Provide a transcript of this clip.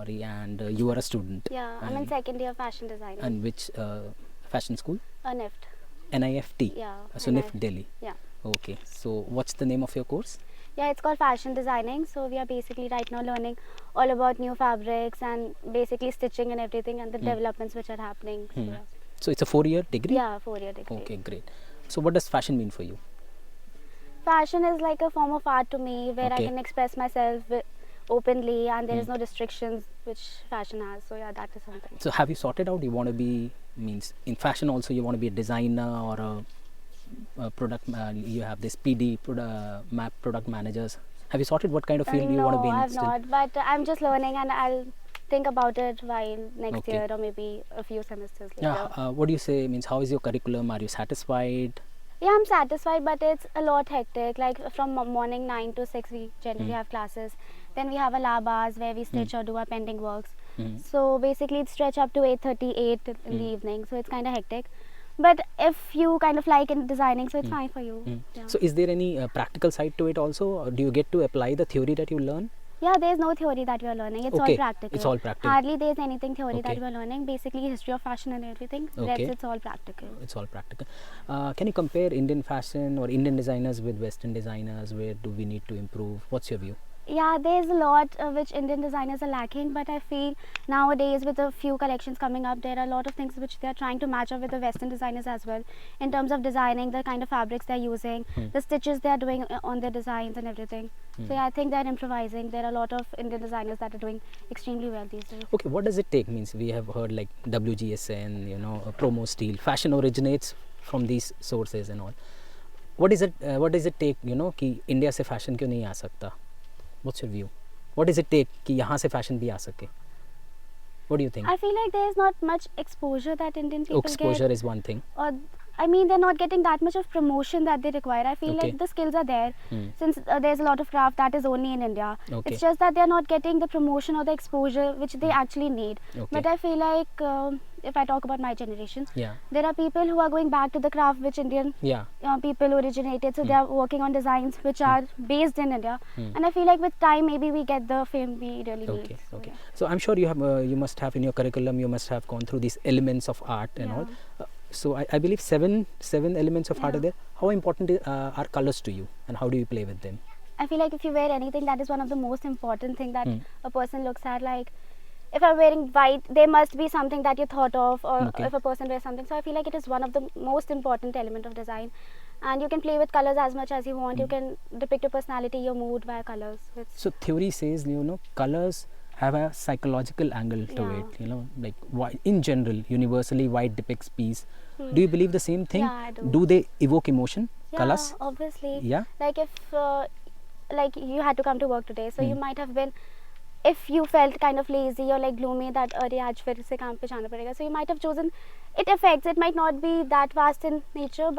sorry, and you are a student. Yeah, I'm in second year fashion designing. And which fashion school? NIFT. NIFT. Yeah. So NIFT Delhi. Yeah. Okay. So what's the name of your course? Yeah, it's called fashion designing. So we are basically right now learning all about new fabrics and basically stitching and everything and the developments which are happening. So, yeah. So it's a 4-year degree? Yeah, 4-year degree. Okay, great. So what does fashion mean for you? Fashion is like a form of art to me where I Okay. can express myself openly and there is no restrictions which fashion has. So yeah, that is something. So have you sorted out you want to be, means in fashion also you want to be a designer or a product, you have this PD, map product managers. Have you sorted what kind of field you want to be in? No, I've still? not, but I'm just learning and I'll think about it while next Okay. year or maybe a few semesters later. Yeah, what do you say, means how is your curriculum? Are you satisfied? Yeah, I'm satisfied, but it's a lot hectic. Like from morning 9 to 6, we generally have classes. Then we have a lab hours where we stitch or do our pending works. So basically, it's stretch up to 8:38 in the evening. So it's kind of hectic. But if you kind of like in designing, so it's fine for you. Yeah. So is there any practical side to it also? Or do you get to apply the theory that you learn? Yeah, there's no theory that we are learning. It's Okay, all practical. it's all practical. Hardly there's anything theory Okay. that we are learning. Basically, history of fashion and everything. Okay. Rest it's all practical. It's all practical. Can you compare Indian fashion or Indian designers with Western designers? Where do we need to improve? What's your view? Yeah, there's a lot which Indian designers are lacking, but I feel nowadays with a few collections coming up, there are a lot of things which they are trying to match up with the Western designers as well, in terms of designing, the kind of fabrics they're using, the stitches they're doing on their designs and everything. So yeah, I think they're improvising. There are a lot of Indian designers that are doing extremely well these days. Okay, what does it take? Means we have heard like WGSN, promo steel. Fashion originates from these sources and all. What is it? What does it take? कि India से fashion क्यों नहीं आ सकता? What's your view? What does it take कि यहाँ से fashion भी आ सके? What do you think? I feel like there's not much exposure that Indian people Exposure get. is one thing. Or I mean, they're not getting that much of promotion that they require. I feel Okay. like the skills are there, since there's a lot of craft that is only in India. Okay. It's just that they're not getting the promotion or the exposure which they actually need. Okay. But I feel like if I talk about my generation, Yeah. there are people who are going back to the craft which Indian Yeah. people originated. So they are working on designs which are based in India. And I feel like with time, maybe we get the fame we really need. Okay. So, Okay. yeah. So I'm sure you have, you must have in your curriculum, you must have gone through these elements of art and all. So I believe seven elements of art are there. How important are colors to you, and how do you play with them? I feel like if you wear anything, that is one of the most important thing that a person looks at. Like, if I'm wearing white, there must be something that you thought of, or Okay. if a person wears something. So I feel like it is one of the most important element of design. And you can play with colors as much as you want. You can depict your personality, your mood via colors. So theory says, colors have a psychological angle to Yeah. it. Like white, in general, universally, white depicts peace. Do you believe the same thing? Yeah, I do. Do they evoke emotion? Yeah, Colors? obviously. Yeah. Like if, like you had to come to work today, so you might have been, if you felt kind of lazy or like gloomy that अरे आज फिर से काम पे जाना पड़ेगा, so you might have chosen. It affects. It might not be that vast in nature, but